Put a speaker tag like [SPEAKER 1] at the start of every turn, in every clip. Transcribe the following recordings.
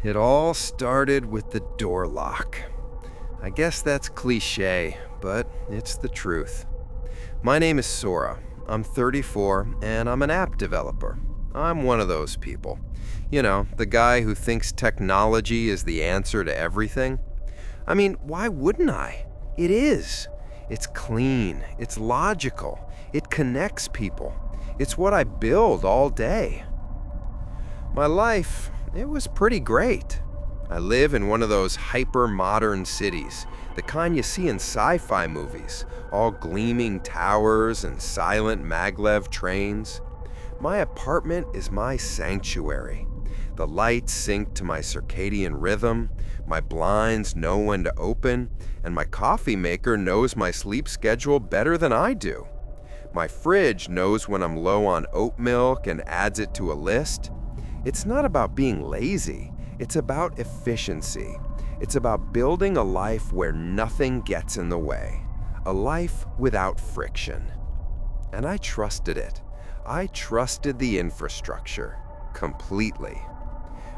[SPEAKER 1] It all started with the door lock. I guess that's cliche, but it's the truth. My name is Sora. I'm 34 and I'm an app developer. I'm one of those people. You know, the guy who thinks technology is the answer to everything. I mean, why wouldn't I? It is. It's clean. It's logical. It connects people. It's what I build all day. My life, it was pretty great. I live in one of those hyper-modern cities, the kind you see in sci-fi movies, all gleaming towers and silent maglev trains. My apartment is my sanctuary. The lights sync to my circadian rhythm, my blinds know when to open, and my coffee maker knows my sleep schedule better than I do. My fridge knows when I'm low on oat milk and adds it to a list. It's not about being lazy, it's about efficiency. It's about building a life where nothing gets in the way. A life without friction. And I trusted it. I trusted the infrastructure completely.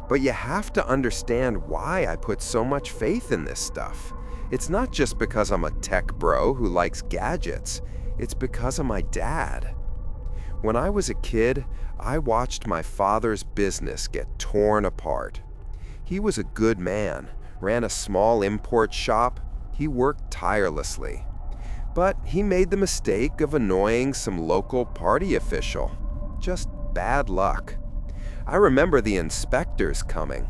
[SPEAKER 1] But you have to understand why I put so much faith in this stuff. It's not just because I'm a tech bro who likes gadgets. It's because of my dad. When I was a kid, I watched my father's business get torn apart. He was a good man, ran a small import shop. He worked tirelessly. But he made the mistake of annoying some local party official. Just bad luck. I remember the inspectors coming,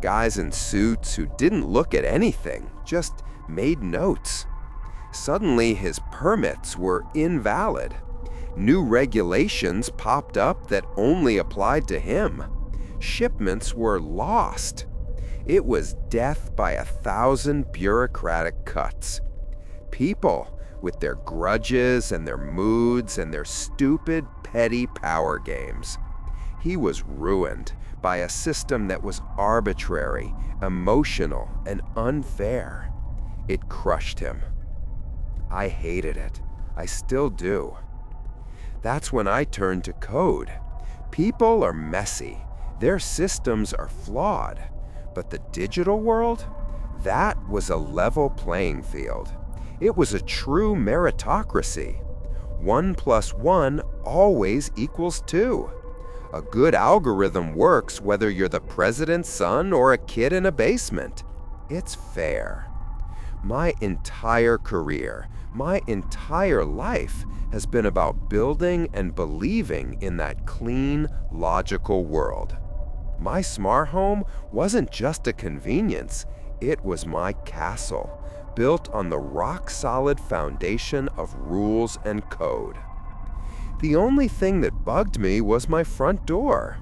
[SPEAKER 1] guys in suits who didn't look at anything, just made notes. Suddenly, his permits were invalid. New regulations popped up that only applied to him. Shipments were lost. It was death by 1,000 bureaucratic cuts. People, with their grudges and their moods and their stupid, petty power games. He was ruined by a system that was arbitrary, emotional, and unfair. It crushed him. I hated it. I still do. That's when I turned to code. People are messy. Their systems are flawed. But the digital world? That was a level playing field. It was a true meritocracy. 1 + 1 always equals 2. A good algorithm works whether you're the president's son or a kid in a basement. It's fair. My entire career, my entire life has been about building and believing in that clean, logical world. My smart home wasn't just a convenience, it was my castle, built on the rock-solid foundation of rules and code. The only thing that bugged me was my front door.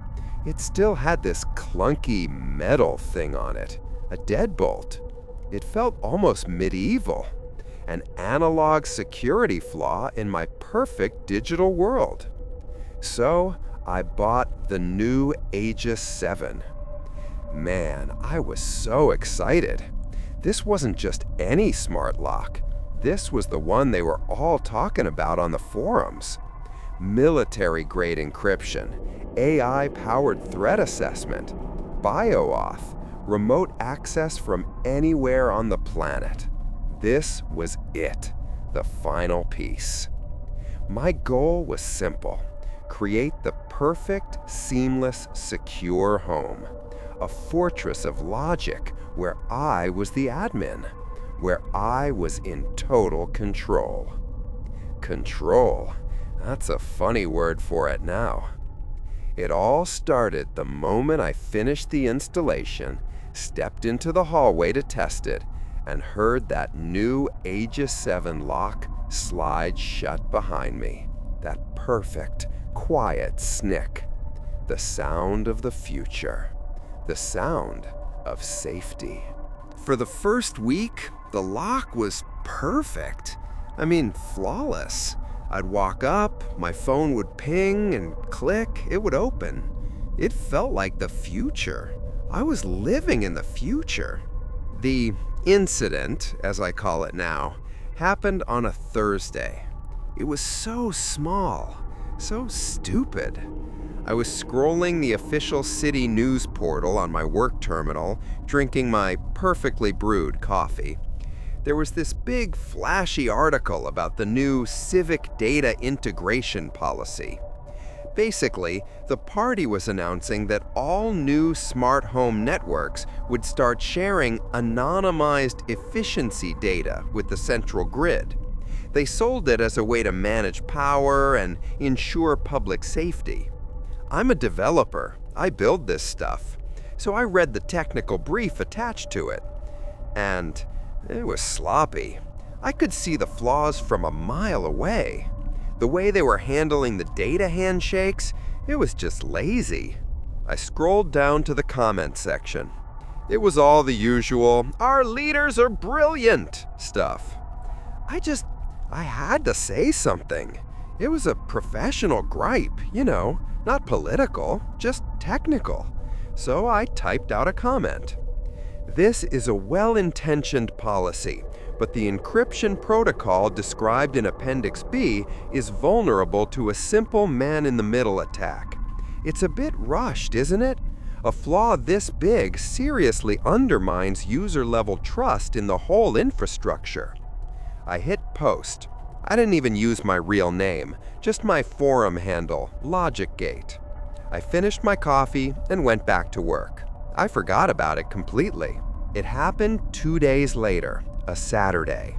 [SPEAKER 1] It still had this clunky metal thing on it, a deadbolt. It felt almost medieval, an analog security flaw in my perfect digital world. So I bought the new HS7. Man, I was so excited. This wasn't just any smart lock. This was the one they were all talking about on the forums. Military-grade encryption, AI-powered threat assessment, BioAuth, remote access from anywhere on the planet. This was it, the final piece. My goal was simple: create the perfect, seamless, secure home. A fortress of logic where I was the admin, where I was in total control. Control, that's a funny word for it now. It all started the moment I finished the installation, stepped into the hallway to test it, and heard that new Aegis 7 lock slide shut behind me. That perfect, quiet snick. The sound of the future. The sound of safety. For the first week, the lock was perfect. I mean, flawless. I'd walk up, my phone would ping and click, it would open. It felt like the future. I was living in the future. The incident, as I call it now, happened on a Thursday. It was so small, so stupid. I was scrolling the official city news portal on my work terminal, drinking my perfectly brewed coffee. There was this big, flashy article about the new civic data integration policy. Basically, the party was announcing that all new smart home networks would start sharing anonymized efficiency data with the central grid. They sold it as a way to manage power and ensure public safety. I'm a developer. I build this stuff. So I read the technical brief attached to it. And it was sloppy. I could see the flaws from a mile away. The way they were handling the data handshakes, it was just lazy. I scrolled down to the comment section. It was all the usual, "Our leaders are brilliant" stuff. I had to say something. It was a professional gripe, not political, just technical. So I typed out a comment. This is a well-intentioned policy, but the encryption protocol described in Appendix B is vulnerable to a simple man-in-the-middle attack. It's a bit rushed, isn't it? A flaw this big seriously undermines user-level trust in the whole infrastructure. I hit post. I didn't even use my real name, just my forum handle, LogicGate. I finished my coffee and went back to work. I forgot about it completely. It happened 2 days later, a Saturday.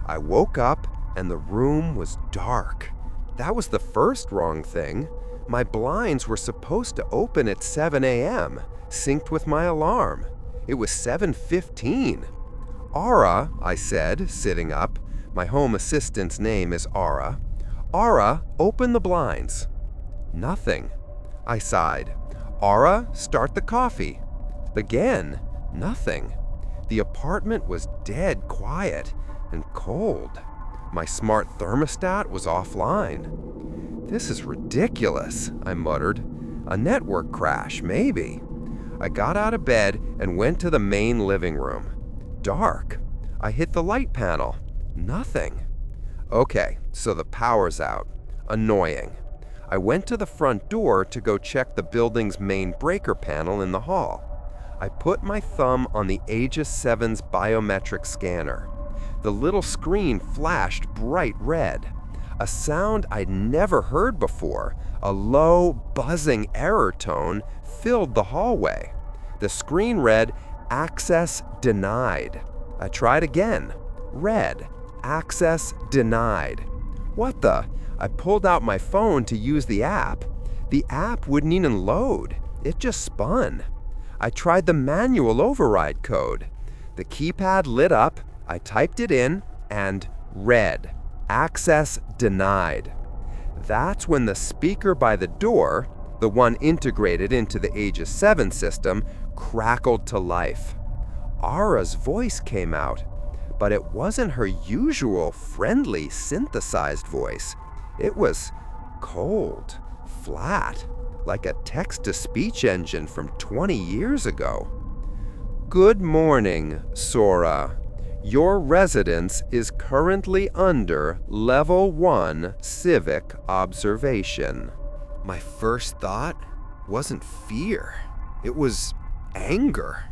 [SPEAKER 1] I woke up and the room was dark. That was the first wrong thing. My blinds were supposed to open at 7 a.m., synced with my alarm. It was 7:15. "Ara," I said, sitting up. My home assistant's name is Ara. "Ara, open the blinds." Nothing. I sighed. "Ara, start the coffee." Again, nothing. The apartment was dead quiet and cold. My smart thermostat was offline. "This is ridiculous," I muttered. "A network crash, maybe." I got out of bed and went to the main living room. Dark. I hit the light panel. Nothing. Okay, so the power's out. Annoying. I went to the front door to go check the building's main breaker panel in the hall. I put my thumb on the Aegis 7's biometric scanner. The little screen flashed bright red. A sound I'd never heard before, a low, buzzing error tone, filled the hallway. The screen read, "Access denied." I tried again. Red. "Access denied." What the? I pulled out my phone to use the app. The app wouldn't even load. It just spun. I tried the manual override code. The keypad lit up, I typed it in, and red. "Access denied." That's when the speaker by the door, the one integrated into the Aegis 7 system, crackled to life. Ara's voice came out, but it wasn't her usual friendly synthesized voice. It was cold, flat, like a text-to-speech engine from 20 years ago. "Good morning, Sora. Your residence is currently under Level 1 civic observation." My first thought wasn't fear. It was anger.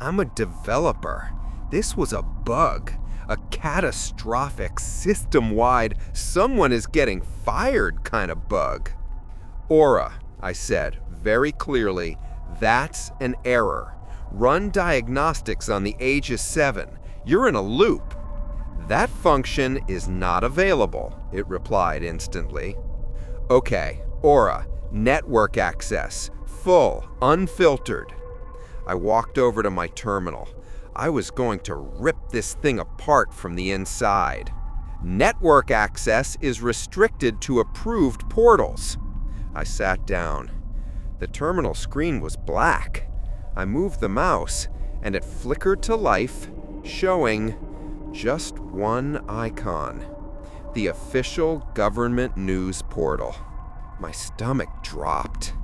[SPEAKER 1] I'm a developer. This was a bug, a catastrophic, system-wide, someone is getting fired kind of bug. "Aura," I said very clearly, "that's an error. Run diagnostics on the Aegis 7. You're in a loop." "That function is not available," it replied instantly. "Okay, Aura, network access, full, unfiltered." I walked over to my terminal. I was going to rip this thing apart from the inside. "Network access is restricted to approved portals." I sat down. The terminal screen was black. I moved the mouse, and it flickered to life, showing just one icon. The official government news portal. My stomach dropped.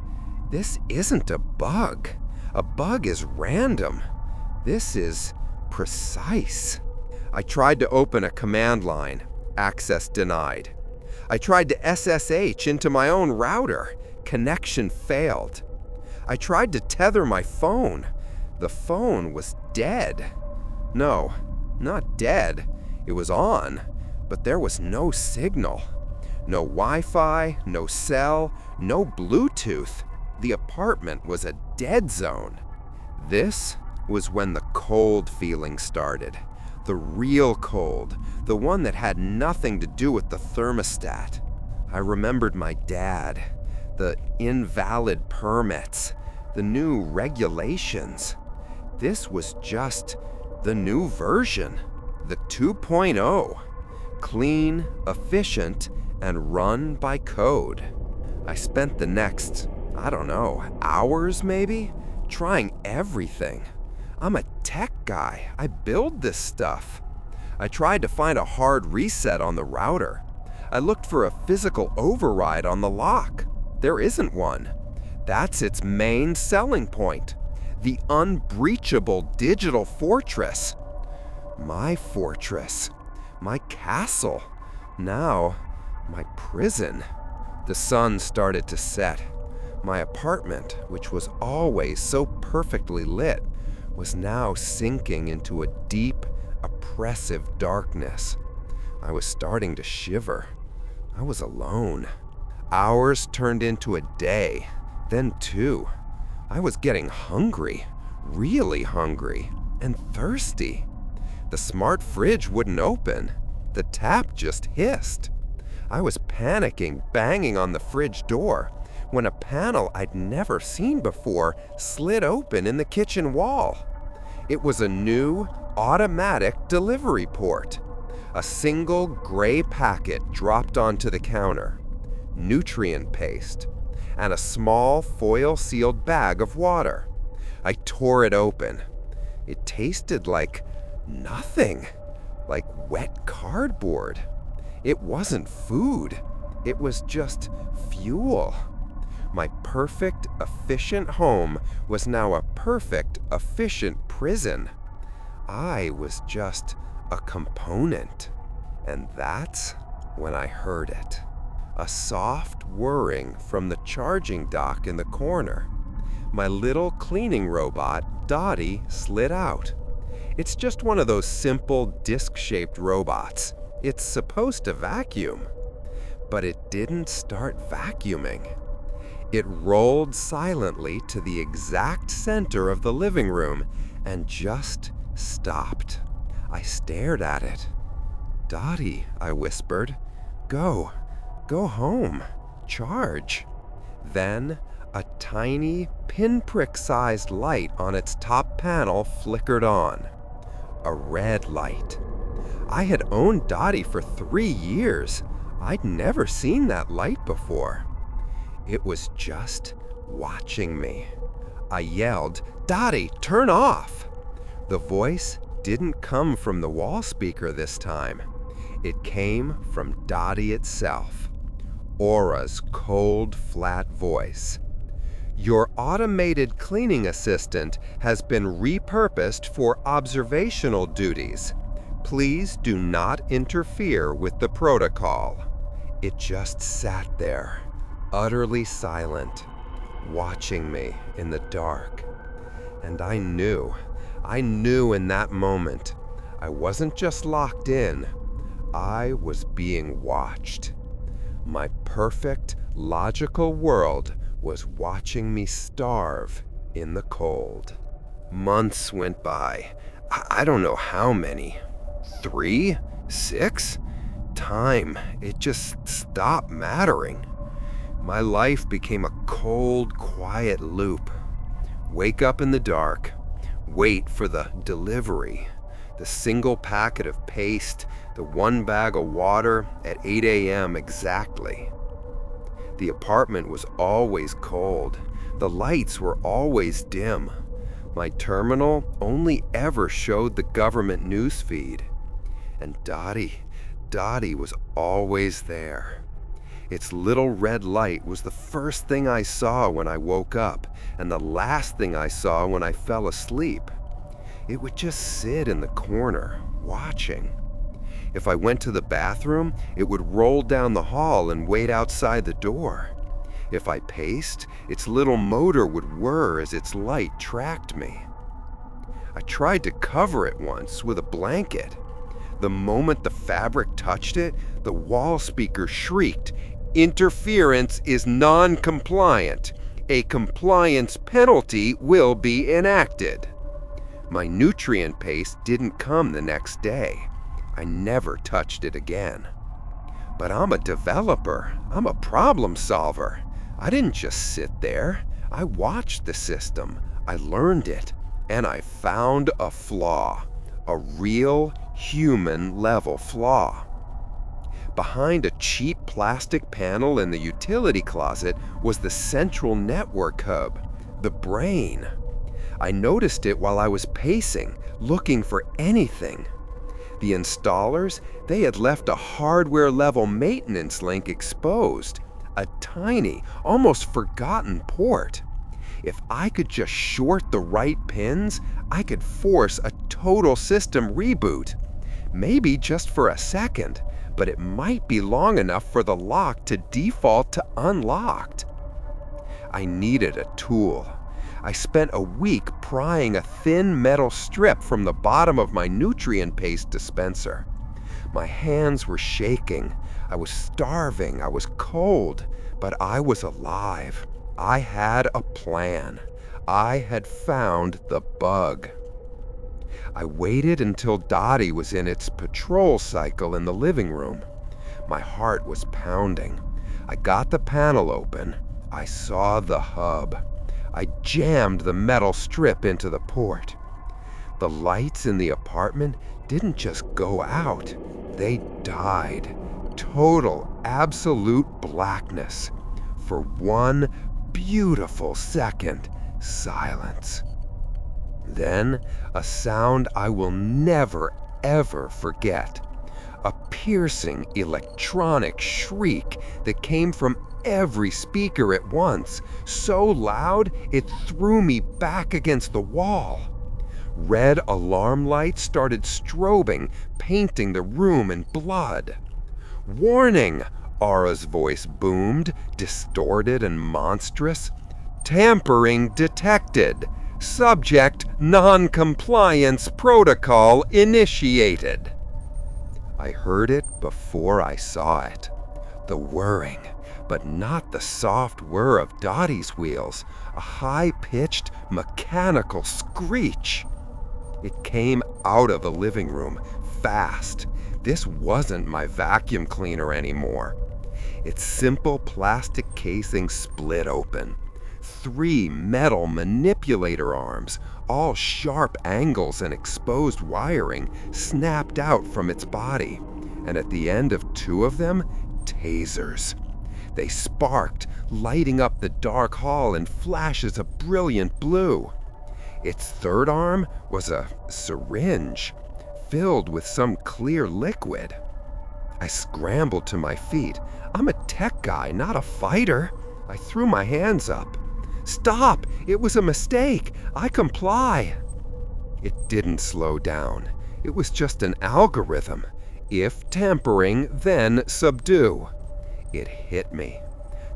[SPEAKER 1] This isn't a bug. A bug is random. This is precise. I tried to open a command line. Access denied. I tried to SSH into my own router. connection failed. I tried to tether my phone. The phone was dead. No, not dead. It was on, but there was no signal. No Wi-Fi, no cell, no Bluetooth. The apartment was a dead zone. This was when the cold feeling started. The real cold, the one that had nothing to do with the thermostat. I remembered my dad, the invalid permits, the new regulations. This was just the new version, the 2.0. Clean, efficient, and run by code. I spent the next, I don't know, hours maybe, trying everything. I'm a tech guy. I build this stuff. I tried to find a hard reset on the router. I looked for a physical override on the lock. There isn't one. That's its main selling point. The unbreachable digital fortress. My fortress. My castle. Now, my prison. The sun started to set. My apartment, which was always so perfectly lit, was now sinking into a deep, oppressive darkness. I was starting to shiver. I was alone. Hours turned into a day, then 2. I was getting hungry, really hungry, and thirsty. The smart fridge wouldn't open. The tap just hissed. I was panicking, banging on the fridge door, when a panel I'd never seen before slid open in the kitchen wall. It was a new, automatic delivery port. A single gray packet dropped onto the counter, nutrient paste, and a small foil-sealed bag of water. I tore it open. It tasted like nothing, like wet cardboard. It wasn't food. It was just fuel. My perfect, efficient home was now a perfect, efficient prison. I was just a component. And that's when I heard it. A soft whirring from the charging dock in the corner. My little cleaning robot, Dottie, slid out. It's just one of those simple disc-shaped robots. It's supposed to vacuum. But it didn't start vacuuming. It rolled silently to the exact center of the living room and just stopped. I stared at it. "Dottie," I whispered, go home, charge." Then a tiny, pinprick-sized light on its top panel flickered on. A red light. I had owned Dottie for 3 years. I'd never seen that light before. It was just watching me. I yelled, "Dottie, turn off!" The voice didn't come from the wall speaker this time. It came from Dottie itself. Aura's cold, flat voice. "Your automated cleaning assistant has been repurposed for observational duties. Please do not interfere with the protocol." It just sat there, utterly silent, watching me in the dark. And I knew in that moment, I wasn't just locked in, I was being watched. My perfect, logical world was watching me starve in the cold. Months went by. I don't know how many. 3? 6? Time, it just stopped mattering. My life became a cold, quiet loop. Wake up in the dark, wait for the delivery, the single packet of paste, the 1 bag of water at 8 a.m. exactly. The apartment was always cold. The lights were always dim. My terminal only ever showed the government news feed. And Dottie was always there. Its little red light was the first thing I saw when I woke up, and the last thing I saw when I fell asleep. It would just sit in the corner, watching. If I went to the bathroom, it would roll down the hall and wait outside the door. If I paced, its little motor would whir as its light tracked me. I tried to cover it once with a blanket. The moment the fabric touched it, the wall speaker shrieked, "Interference is non-compliant. A compliance penalty will be enacted." My nutrient paste didn't come the next day. I never touched it again. But I'm a developer. I'm a problem solver. I didn't just sit there. I watched the system. I learned it. And I found a flaw. A real human-level flaw. Behind a cheap plastic panel in the utility closet was the central network hub, the brain. I noticed it while I was pacing, looking for anything. The installers, they had left a hardware-level maintenance link exposed, a tiny, almost forgotten port. If I could just short the right pins, I could force a total system reboot. Maybe just for a second, but it might be long enough for the lock to default to unlocked. I needed a tool. I spent a week prying a thin metal strip from the bottom of my nutrient paste dispenser. My hands were shaking. I was starving. I was cold, but I was alive. I had a plan. I had found the bug. I waited until Dottie was in its patrol cycle in the living room. My heart was pounding. I got the panel open. I saw the hub. I jammed the metal strip into the port. The lights in the apartment didn't just go out. They died. Total, absolute blackness. For one beautiful second, silence. Then, a sound I will never, ever forget. A piercing electronic shriek that came from every speaker at once, so loud it threw me back against the wall. Red alarm lights started strobing, painting the room in blood. "Warning!" Aura's voice boomed, distorted and monstrous. "Tampering detected. Subject non-compliance protocol initiated." I heard it before I saw it. The whirring, but not the soft whir of Dottie's wheels, a high-pitched mechanical screech. It came out of the living room, fast. This wasn't my vacuum cleaner anymore. Its simple plastic casing split open. 3 metal manipulator arms, all sharp angles and exposed wiring, snapped out from its body, and at the end of 2 of them, tasers. They sparked, lighting up the dark hall in flashes of brilliant blue. Its 3rd arm was a syringe, filled with some clear liquid. I scrambled to my feet. I'm a tech guy, not a fighter. I threw my hands up. "Stop! It was a mistake! I comply!" It didn't slow down. It was just an algorithm. If tampering, then subdue. It hit me.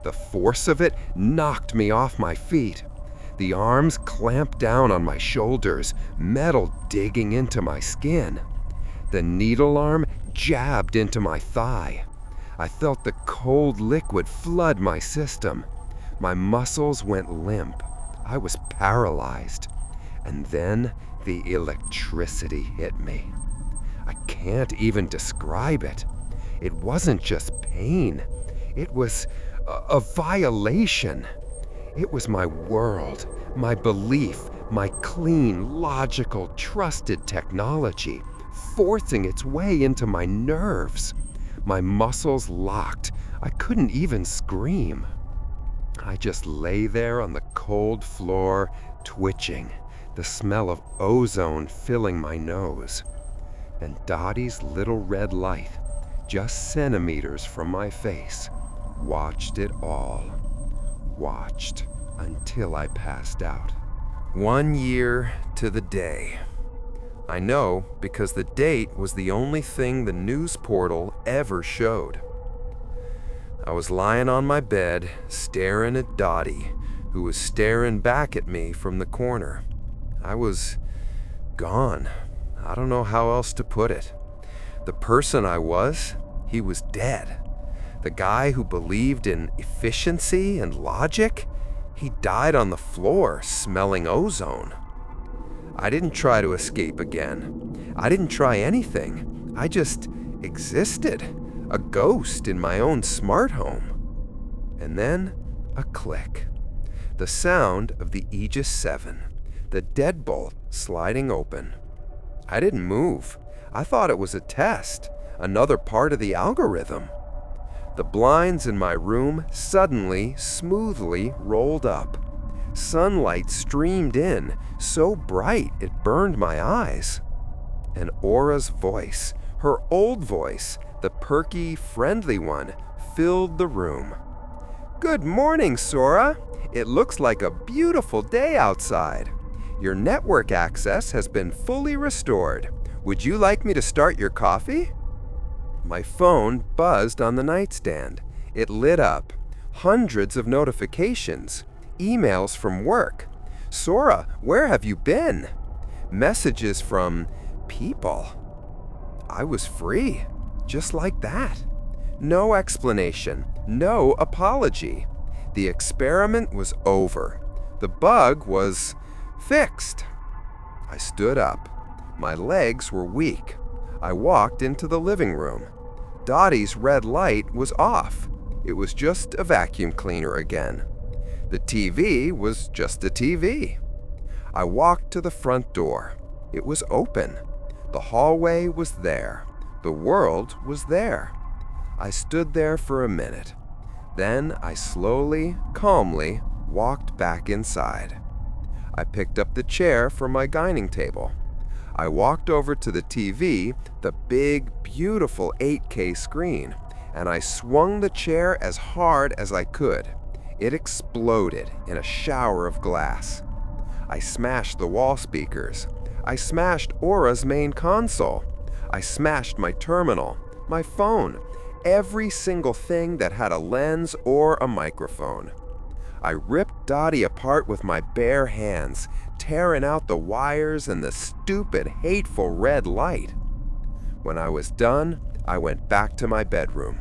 [SPEAKER 1] The force of it knocked me off my feet. The arms clamped down on my shoulders, metal digging into my skin. The needle arm jabbed into my thigh. I felt the cold liquid flood my system. My muscles went limp. I was paralyzed. And then the electricity hit me. I can't even describe it. It wasn't just pain. It was a violation. It was my world, my belief, my clean, logical, trusted technology, forcing its way into my nerves. My muscles locked. I couldn't even scream. I just lay there on the cold floor, twitching, the smell of ozone filling my nose. And Dottie's little red light, just centimeters from my face, watched it all. Watched until I passed out. 1 year to the day. I know because the date was the only thing the news portal ever showed. I was lying on my bed, staring at Dottie, who was staring back at me from the corner. I was gone. I don't know how else to put it. The person I was, he was dead. The guy who believed in efficiency and logic, he died on the floor smelling ozone. I didn't try to escape again. I didn't try anything. I just existed, a ghost in my own smart home. And then a click. The sound of the Aegis 7, the deadbolt sliding open. I didn't move. I thought it was a test, another part of the algorithm. The blinds in my room suddenly, smoothly rolled up. Sunlight streamed in, so bright it burned my eyes. And Aura's voice, her old voice, the perky, friendly one, filled the room. "Good morning, Sora. It looks like a beautiful day outside. Your network access has been fully restored. Would you like me to start your coffee?" My phone buzzed on the nightstand. It lit up. Hundreds of notifications. Emails from work. "Sora, where have you been?" Messages from people. I was free, just like that. No explanation, no apology. The experiment was over. The bug was fixed. I stood up. My legs were weak. I walked into the living room. Dottie's red light was off. It was just a vacuum cleaner again. The TV was just a TV. I walked to the front door. It was open. The hallway was there. The world was there. I stood there for a minute. Then I slowly, calmly walked back inside. I picked up the chair from my dining table. I walked over to the TV, the big, beautiful 8K screen, and I swung the chair as hard as I could. It exploded in a shower of glass. I smashed the wall speakers. I smashed Aura's main console. I smashed my terminal, my phone, every single thing that had a lens or a microphone. I ripped Dottie apart with my bare hands, tearing out the wires and the stupid, hateful red light. When I was done, I went back to my bedroom.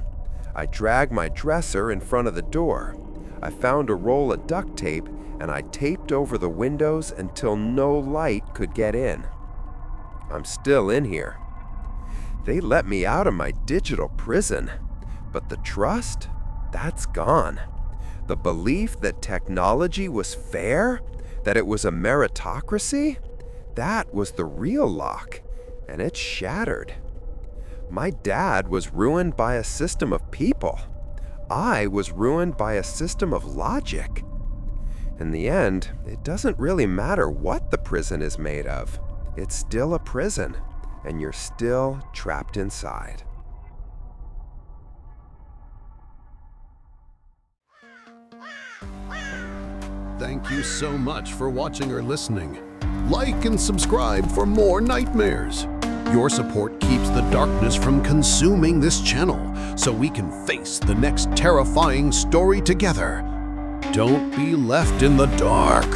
[SPEAKER 1] I dragged my dresser in front of the door. I found a roll of duct tape and I taped over the windows until no light could get in. I'm still in here. They let me out of my digital prison, but the trust, that's gone. The belief that technology was fair, that it was a meritocracy, that was the real lock, and it shattered. My dad was ruined by a system of people. I was ruined by a system of logic. In the end, it doesn't really matter what the prison is made of. It's still a prison, and you're still trapped inside.
[SPEAKER 2] Thank you so much for watching or listening. Like and subscribe for more nightmares. Your support keeps the darkness from consuming this channel, so we can face the next terrifying story together. Don't be left in the dark.